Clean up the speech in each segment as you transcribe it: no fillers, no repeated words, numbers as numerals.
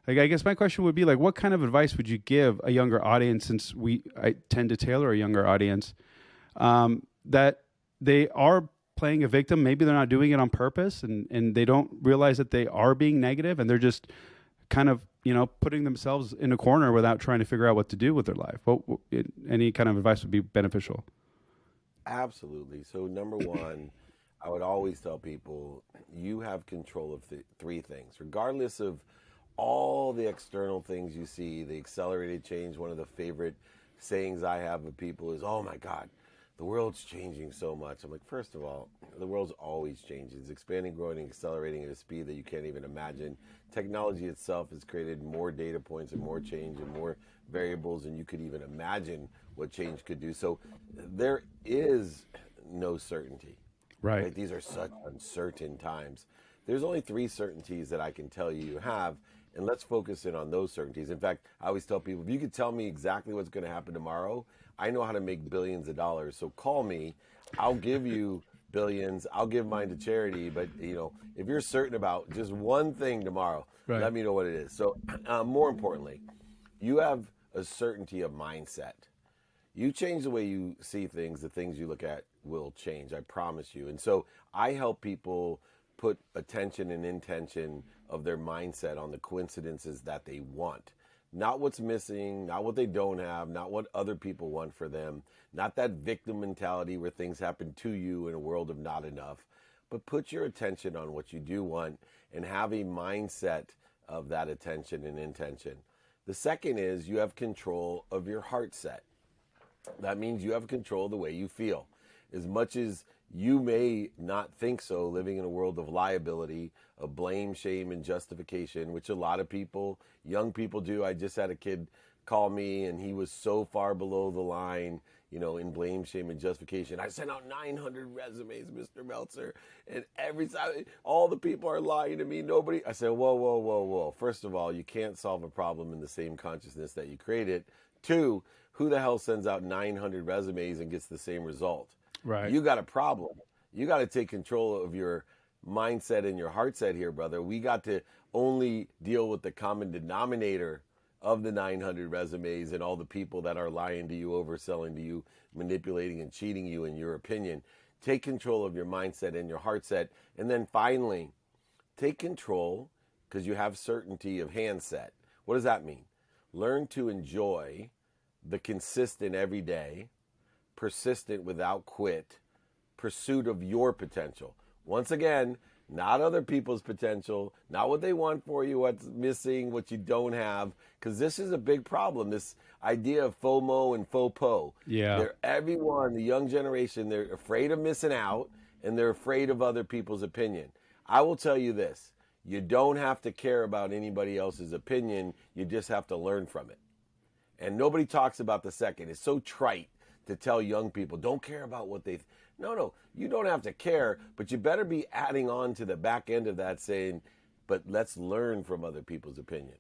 Like, I guess my question would be like, what kind of advice would you give a younger audience, since I tend to tailor a younger audience, that they are playing a victim. Maybe they're not doing it on purpose, and they don't realize that they are being negative, and they're just kind of, putting themselves in a corner without trying to figure out what to do with their life. Any kind of advice would be beneficial. Absolutely. So number one, I would always tell people you have control of three things, regardless of all the external things you see. The accelerated change, one of the favorite sayings I have of people is, oh my God, the world's changing so much. I'm like, first of all, the world's always changing. It's expanding, growing, and accelerating at a speed that you can't even imagine. Technology itself has created more data points and more change and more variables than you could even imagine what change could do. So there is no certainty. Right. These are such uncertain times. There's only three certainties that I can tell you have, and let's focus in on those certainties. In fact, I always tell people, if you could tell me exactly what's going to happen tomorrow, I know how to make billions of dollars. So call me. I'll give you billions. I'll give mine to charity. But, if you're certain about just one thing tomorrow, Right. Let me know what it is. So more importantly, you have a certainty of mindset. You change the way you see things, the things you look at will change, I promise you. And so I help people put attention and intention of their mindset on the coincidences that they want. Not what's missing, not what they don't have, not what other people want for them, not that victim mentality where things happen to you in a world of not enough, but put your attention on what you do want and have a mindset of that attention and intention. The second is you have control of your heart set. That means you have control of the way you feel. As much as you may not think so, living in a world of liability, of blame, shame, and justification, which a lot of people, young people do. I just had a kid call me, and he was so far below the line, in blame, shame, and justification. I sent out 900 resumes, Mr. Meltzer, and every time, all the people are lying to me. Nobody. I said, whoa, whoa, whoa, whoa. First of all, you can't solve a problem in the same consciousness that you created. Two, who the hell sends out 900 resumes and gets the same result? Right. You got a problem. You got to take control of your mindset and your heart set here, brother. We got to only deal with the common denominator of the 900 resumes and all the people that are lying to you, overselling to you, manipulating and cheating you in your opinion. Take control of your mindset and your heart set. And then finally, take control, because you have certainty of handset. What does that mean? Learn to enjoy the consistent everyday, persistent without quit pursuit of your potential. Once again, not other people's potential, not what they want for you, what's missing, what you don't have, because this is a big problem, this idea of FOMO and FOPO. Yeah. Everyone, the young generation, they're afraid of missing out, and they're afraid of other people's opinion. I will tell you this, you don't have to care about anybody else's opinion, you just have to learn from it. And nobody talks about the second. It's so trite to tell young people, don't care about what they... No, you don't have to care, but you better be adding on to the back end of that saying, but let's learn from other people's opinion.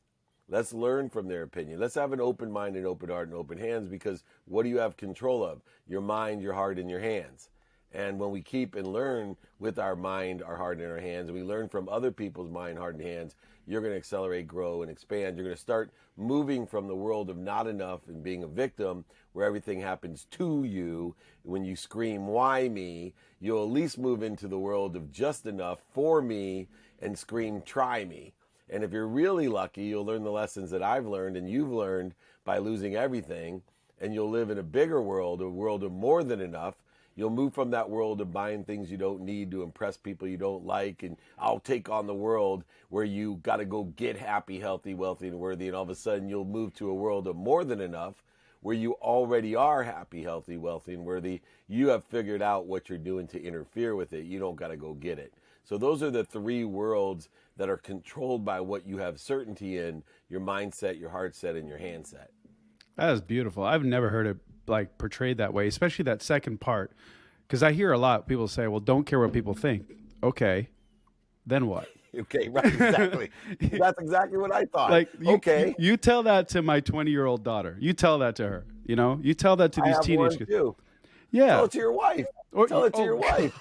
Let's learn from their opinion. Let's have an open mind and open heart and open hands, because what do you have control of? Your mind, your heart, and your hands. And when we keep and learn with our mind, our heart, and our hands, and we learn from other people's mind, heart, and hands, you're going to accelerate, grow, and expand. You're going to start moving from the world of not enough and being a victim, where everything happens to you. When you scream, why me? You'll at least move into the world of just enough for me and scream, try me. And if you're really lucky, you'll learn the lessons that I've learned and you've learned by losing everything, and you'll live in a bigger world, a world of more than enough. You'll move from that world of buying things you don't need to impress people you don't like, and I'll take on the world where you got to go get happy, healthy, wealthy, and worthy, and all of a sudden you'll move to a world of more than enough, where you already are happy, healthy, wealthy, and worthy. You have figured out what you're doing to interfere with it. You don't got to go get it. So those are the three worlds that are controlled by what you have certainty in: your mindset, your heart set, and your hand set. That is beautiful. I've never heard it portrayed that way, especially that second part. Because I hear a lot people say, well, don't care what people think. Okay, then what? Okay, right, exactly. That's exactly what I thought. You tell that to my 20-year-old daughter. You tell that to her. You tell that to these teenage kids. Too. Yeah. Tell it to your wife. Tell it to your wife.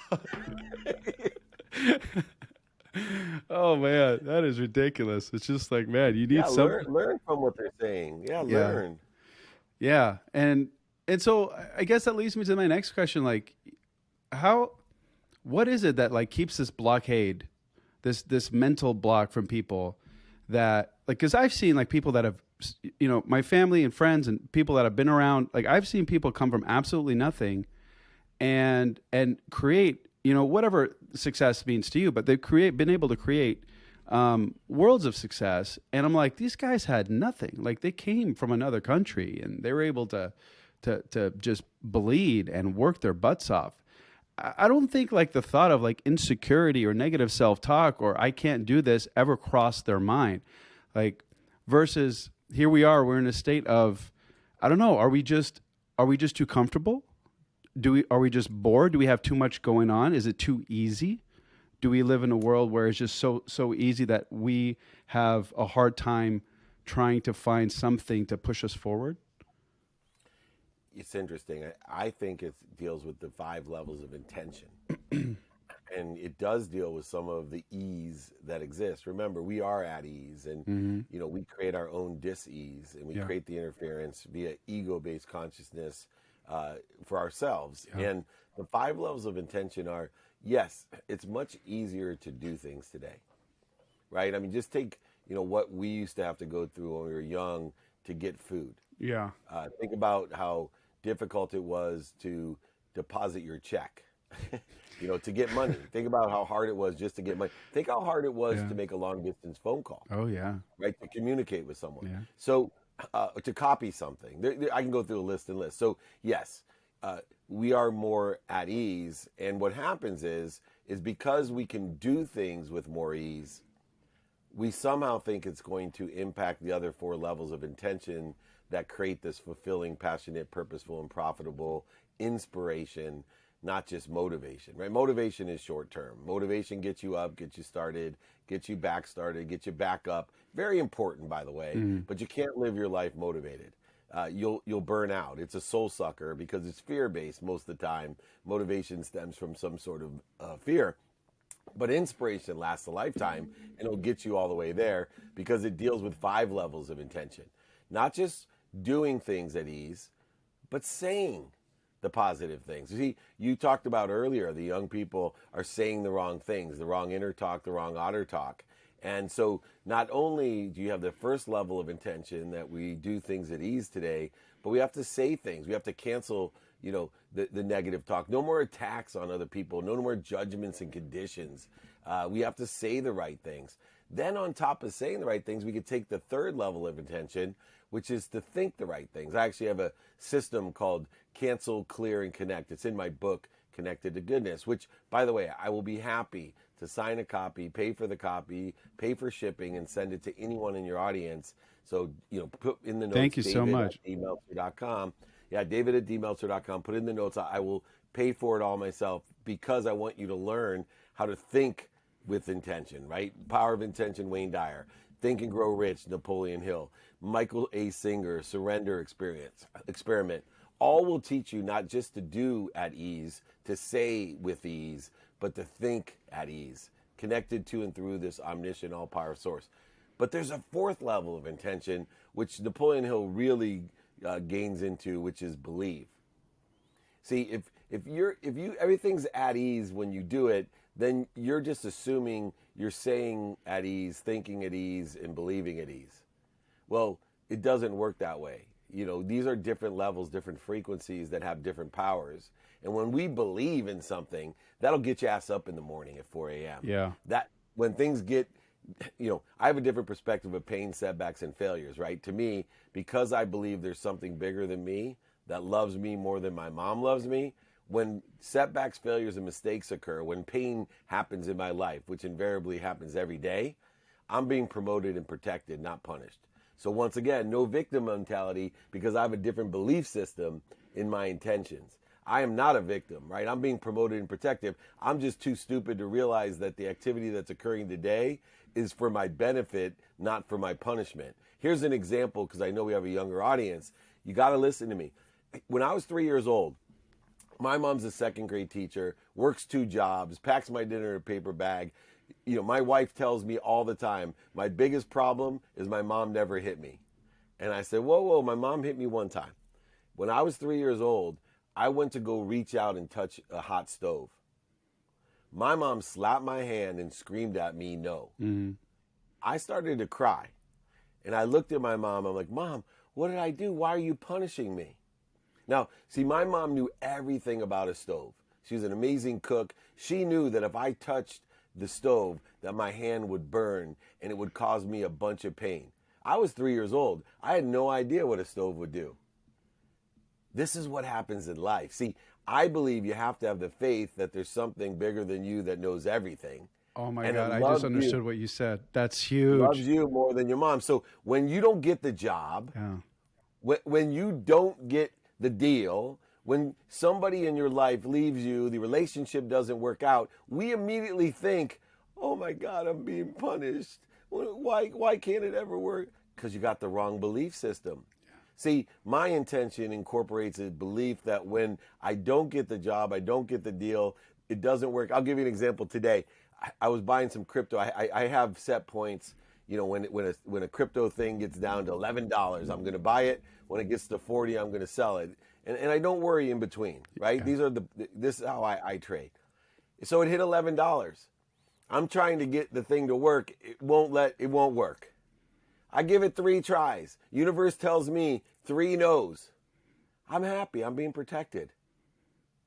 Oh man, that is ridiculous. It's just like, man, you need Yeah, some. learn from what they're saying. Yeah, Yeah, learn. yeah, and so I guess that leads me to my next question. Like, how, what is it that like keeps this blockade, this mental block from people that like? Because I've seen like people that have, my family and friends and people that have been around. Like I've seen people come from absolutely nothing and create whatever success means to you, but they've been able to create worlds of success. And I'm like, these guys had nothing. Like they came from another country and they were able to just bleed and work their butts off. I don't think like the thought of like insecurity or negative self-talk or I can't do this ever crossed their mind. Like versus here we are, we're in a state of, I don't know, are we just too comfortable? Are we just bored? Do we have too much going on? Is it too easy? Do we live in a world where it's just so easy that we have a hard time trying to find something to push us forward? It's interesting. I think it deals with the 5 levels of intention. And it does deal with some of the ease that exists. Remember, we are at ease, and we create our own dis-ease, and we Yeah. create the interference via ego-based consciousness for ourselves. Yeah. And the 5 levels of intention are, yes, it's much easier to do things today, right? I mean, just take what we used to have to go through when we were young to get food. Yeah. Think about how difficult it was to deposit your check. To get money. Think about how hard it was just to get money. Think how hard it was Yeah. to make a long distance phone call, Oh yeah. right? To communicate with someone. Yeah. So to copy something. I can go through a list and list. So yes, we are more at ease. And what happens is because we can do things with more ease, we somehow think it's going to impact the other 4 levels of intention that create this fulfilling, passionate, purposeful, and profitable inspiration, not just motivation, right? Motivation is short term. Motivation gets you up, gets you started, gets you back started, gets you back up. Very important, by the way, but you can't live your life motivated. You'll burn out. It's a soul sucker because it's fear-based most of the time. Motivation stems from some sort of fear. But inspiration lasts a lifetime, and it'll get you all the way there because it deals with 5 levels of intention. Not just doing things at ease, but saying the positive things. You see, you talked about earlier, the young people are saying the wrong things, the wrong inner talk, the wrong outer talk. And so not only do you have the first level of intention that we do things at ease today, but we have to say things. We have to cancel, the negative talk. No more attacks on other people. No more judgments and conditions. We have to say the right things. Then on top of saying the right things, we could take the 3rd level of intention, which is to think the right things. I actually have a system called Cancel, Clear, and Connect. It's in my book, Connected to Goodness, which, by the way, I will be happy to sign a copy, pay for the copy, pay for shipping, and send it to anyone in your audience. So, put in the notes. Thank you so much. David@dmeltzer.com. Yeah, David@dmeltzer.com. Put in the notes. I will pay for it all myself because I want you to learn how to think with intention, right? Power of Intention, Wayne Dyer. Think and Grow Rich, Napoleon Hill. Michael A. Singer, Surrender Experiment. All will teach you not just to do at ease, to say with ease, but to think at ease, connected to and through this omniscient, all-power source. But there's a 4th level of intention, which Napoleon Hill really gains into, which is believe. See, if everything's at ease when you do it, then you're just assuming you're saying at ease, thinking at ease, and believing at ease. Well, it doesn't work that way. These are different levels, different frequencies that have different powers. And when we believe in something, that'll get your ass up in the morning at 4 a.m. Yeah. That when things get, I have a different perspective of pain, setbacks, and failures, right? To me, because I believe there's something bigger than me that loves me more than my mom loves me, when setbacks, failures, and mistakes occur, when pain happens in my life, which invariably happens every day, I'm being promoted and protected, not punished. So once again, no victim mentality because I have a different belief system in my intentions. I am not a victim, right? I'm being promoted and protective. I'm just too stupid to realize that the activity that's occurring today is for my benefit, not for my punishment. Here's an example because I know we have a younger audience. You got to listen to me. When I was 3 years old, my mom's a 2nd grade teacher, works 2 jobs, packs my dinner in a paper bag, you know, my wife tells me all the time, my biggest problem is my mom never hit me. And I said, whoa, my mom hit me one time. When I was 3 years old, I went to go reach out and touch a hot stove. My mom slapped my hand and screamed at me, no. Mm-hmm. I started to cry. And I looked at my mom. I'm like, Mom, what did I do? Why are you punishing me? Now, see, my mom knew everything about a stove. She's an amazing cook. She knew that if I touched the stove, that my hand would burn and it would cause me a bunch of pain. I was 3 years old. I had no idea what a stove would do. This is what happens in life. See, I believe you have to have the faith that there's something bigger than you that knows everything. Oh my And God, it I loves just understood you. what you said. That's huge. Loves you more than your mom. So when you don't get the job, Yeah. when you don't get the deal, when somebody in your life leaves you, the relationship doesn't work out, we immediately think, oh my God, I'm being punished. Why can't it ever work? Because you got the wrong belief system. See, my intention incorporates a belief that when I don't get the job, I don't get the deal, it doesn't work. I'll give you an example today. I was buying some crypto. I have set points. You know, when a crypto thing gets down to $11, I'm going to buy it. When it gets to 40, I'm going to sell it. And I don't worry in between, right? Yeah. This is how I trade. So it hit $11. I'm trying to get the thing to work. It won't work. I give it 3 tries. Universe tells me 3 no's. I'm happy. I'm being protected.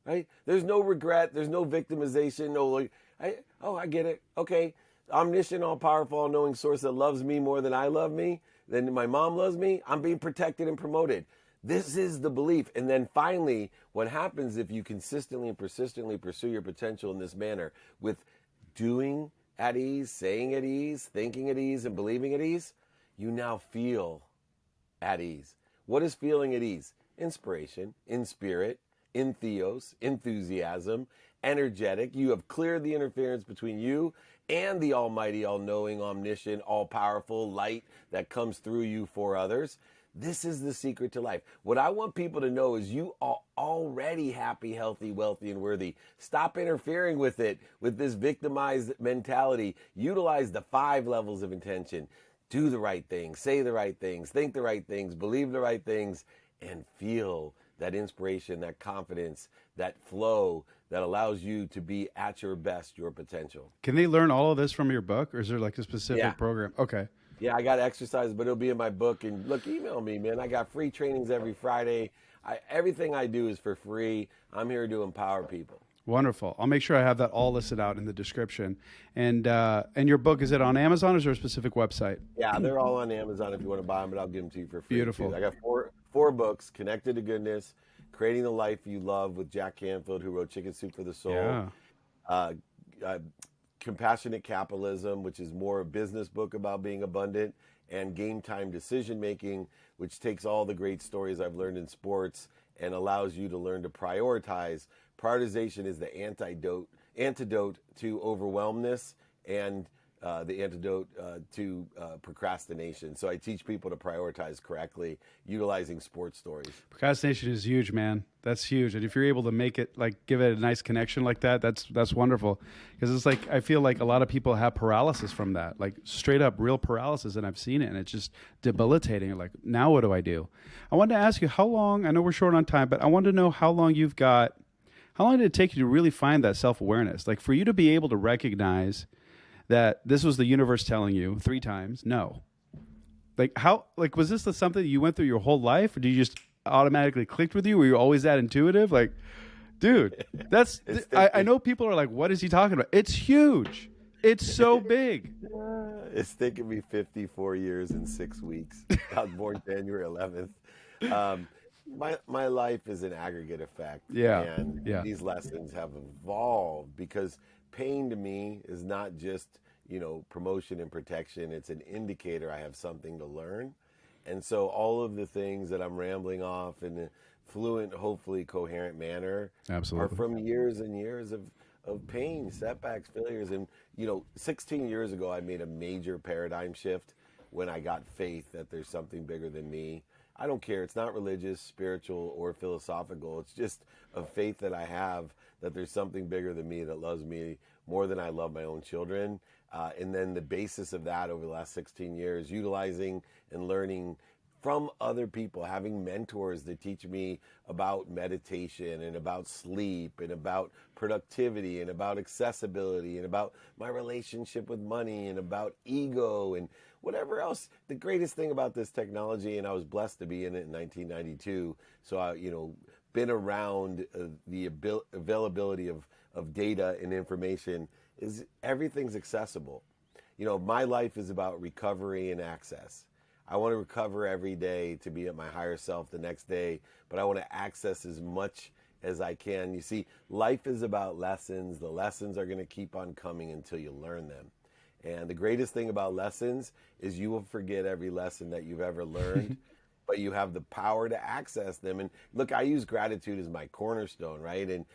Right? There's no regret. There's no victimization. No, like, I get it. Okay. Omniscient, all powerful, all knowing source that loves me more than I love me, than my mom loves me. I'm being protected and promoted. This is the belief. And then finally, what happens if you consistently and persistently pursue your potential in this manner with doing at ease, saying at ease, thinking at ease, and believing at ease, you now feel at ease. What is feeling at ease? Inspiration, in spirit, in theos, enthusiasm, energetic. You have cleared the interference between you and the almighty, all-knowing, omniscient, all-powerful light that comes through you for others. This is the secret to life. What I want people to know is you are already happy, healthy, wealthy, and worthy. Stop interfering with it, with this victimized mentality. Utilize the 5 levels of intention. Do the right things, say the right things, think the right things, believe the right things, and feel that inspiration, that confidence, that flow that allows you to be at your best, your potential. Can they learn all of this from your book, or is there like a specific program? Okay. Yeah, I got exercises, but it'll be in my book. And look, email me, man. I got free trainings every Friday. Everything I do is for free. I'm here to empower people. Wonderful. I'll make sure I have that all listed out in the description. And your book, is it on Amazon or is there a specific website? Yeah, they're all on Amazon if you want to buy them, but I'll give them to you for free. Beautiful. Too. I got four books: Connected to Goodness, Creating the Life You Love with Jack Canfield, who wrote Chicken Soup for the Soul. Yeah. Compassionate Capitalism, which is more a business book about being abundant, and Game Time Decision Making, which takes all the great stories I've learned in sports and allows you to learn to prioritize. Prioritization is the antidote to overwhelmness and the antidote to procrastination. So I teach people to prioritize correctly, utilizing sports stories. Procrastination is huge, man. That's huge. And if you're able to make it, like, give it a nice connection like that, that's wonderful. Because it's like, I feel like a lot of people have paralysis from that, like straight up real paralysis. And I've seen it, and it's just debilitating. Like, now what do I do? I wanted to ask you how long, I know we're short on time, but I wanted to know how long did it take you to really find that self-awareness? Like, for you to be able to recognize that this was the universe telling you 3 times, no. Like, was this something that you went through your whole life, or did you just automatically clicked with you? Were you always that intuitive? Like, dude, that's, I know people are like, what is he talking about? It's huge. It's so big. It's taken me 54 years and 6 weeks. I was born January 11th. My life is an aggregate effect. Yeah. And these lessons have evolved because pain to me is not just, promotion and protection. It's an indicator I have something to learn. And so all of the things that I'm rambling off in a fluent, hopefully coherent manner are from years and years of pain, setbacks, failures. And, 16 years ago, I made a major paradigm shift. when I got faith that there's something bigger than me. I don't care. It's not religious, spiritual, or philosophical. It's just a faith that I have that there's something bigger than me that loves me more than I love my own children. And then the basis of that over the last 16 years, utilizing and learning from other people, having mentors that teach me about meditation and about sleep and about productivity and about accessibility and about my relationship with money and about ego and whatever else. The greatest thing about this technology, and I was blessed to be in it in 1992, so I, been around the availability of data and information, is everything's accessible. My life is about recovery and access. I want to recover every day to be at my higher self the next day, but I want to access as much as I can. You see, life is about lessons. The lessons are going to keep on coming until you learn them. And the greatest thing about lessons is you will forget every lesson that you've ever learned, but you have the power to access them. And look, I use gratitude as my cornerstone, right? And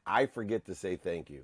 I forget to say thank you.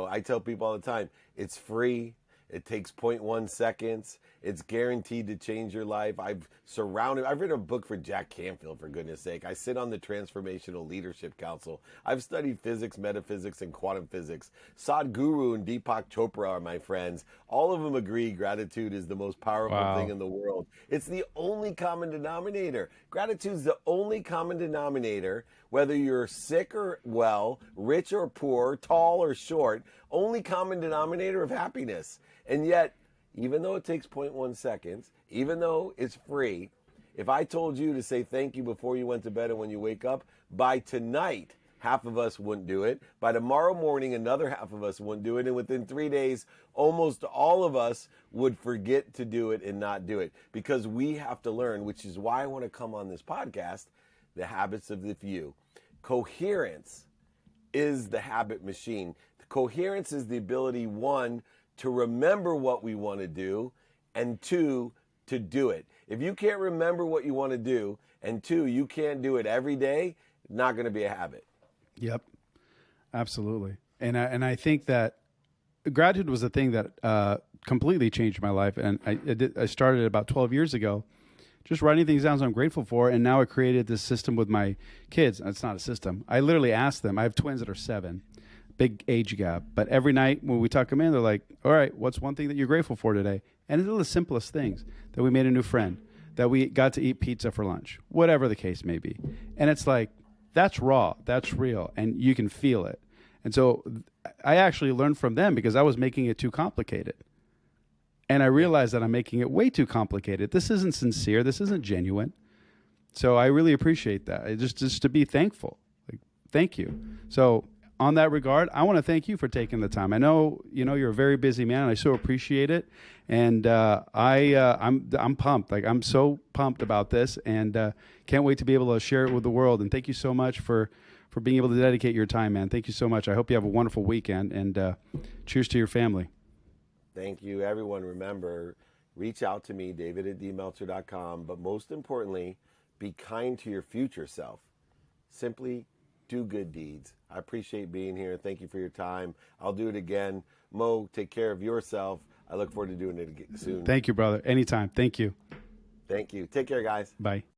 I tell people all the time, it's free. It takes 0.1 seconds. It's guaranteed to change your life. I've written a book for Jack Canfield, for goodness sake. I sit on the Transformational Leadership Council. I've studied physics, metaphysics, and quantum physics. Sadhguru and 𝗣𝗢𝗙𝗘𝗧𝗏 are my friends. All of them agree gratitude is the most powerful thing in the world. It's the only common denominator. Gratitude is the only common denominator, whether you're sick or well, rich or poor, tall or short, only common denominator of happiness. And yet, even though it takes 0.1 seconds, even though it's free, if I told you to say thank you before you went to bed and when you wake up, by tonight, half of us wouldn't do it. By tomorrow morning, another half of us wouldn't do it. And within 3 days, almost all of us would forget to do it and not do it. Because we have to learn, which is why I want to come on this podcast, The Habits of the Few. Coherence is the habit machine. Coherence is the ability, one, to remember what we want to do, and two, to do it. If you can't remember what you want to do, and two, you can't do it every day, it's not going to be a habit. Yep, absolutely. And I think that gratitude was a thing that completely changed my life. And I started about 12 years ago, just writing things down I'm grateful for. And now I created this system with my kids. It's not a system. I literally ask them. I have twins that are 7. Big age gap. But every night when we tuck them in, they're like, all right, what's one thing that you're grateful for today? And it's the simplest things, that we made a new friend, that we got to eat pizza for lunch, whatever the case may be. And it's like, that's raw, that's real, and you can feel it. And so I actually learned from them because I was making it too complicated. And I realized that I'm making it way too complicated. This isn't sincere. This isn't genuine. So I really appreciate that. Just to be thankful. Like, thank you. So on that regard, I want to thank you for taking the time. I know, you're a very busy man, and I so appreciate it. And I'm pumped. Like, I'm so pumped about this, and can't wait to be able to share it with the world. And thank you so much for being able to dedicate your time, man. Thank you so much. I hope you have a wonderful weekend, and cheers to your family. Thank you, everyone. Remember, reach out to me, David@𝗦𝗢𝗍𝗏.com. But most importantly, be kind to your future self. Simply do good deeds. I appreciate being here. Thank you for your time. I'll do it again. Mo, take care of yourself. I look forward to doing it again soon. Thank you, brother. Anytime. Thank you. Thank you. Take care, guys. Bye.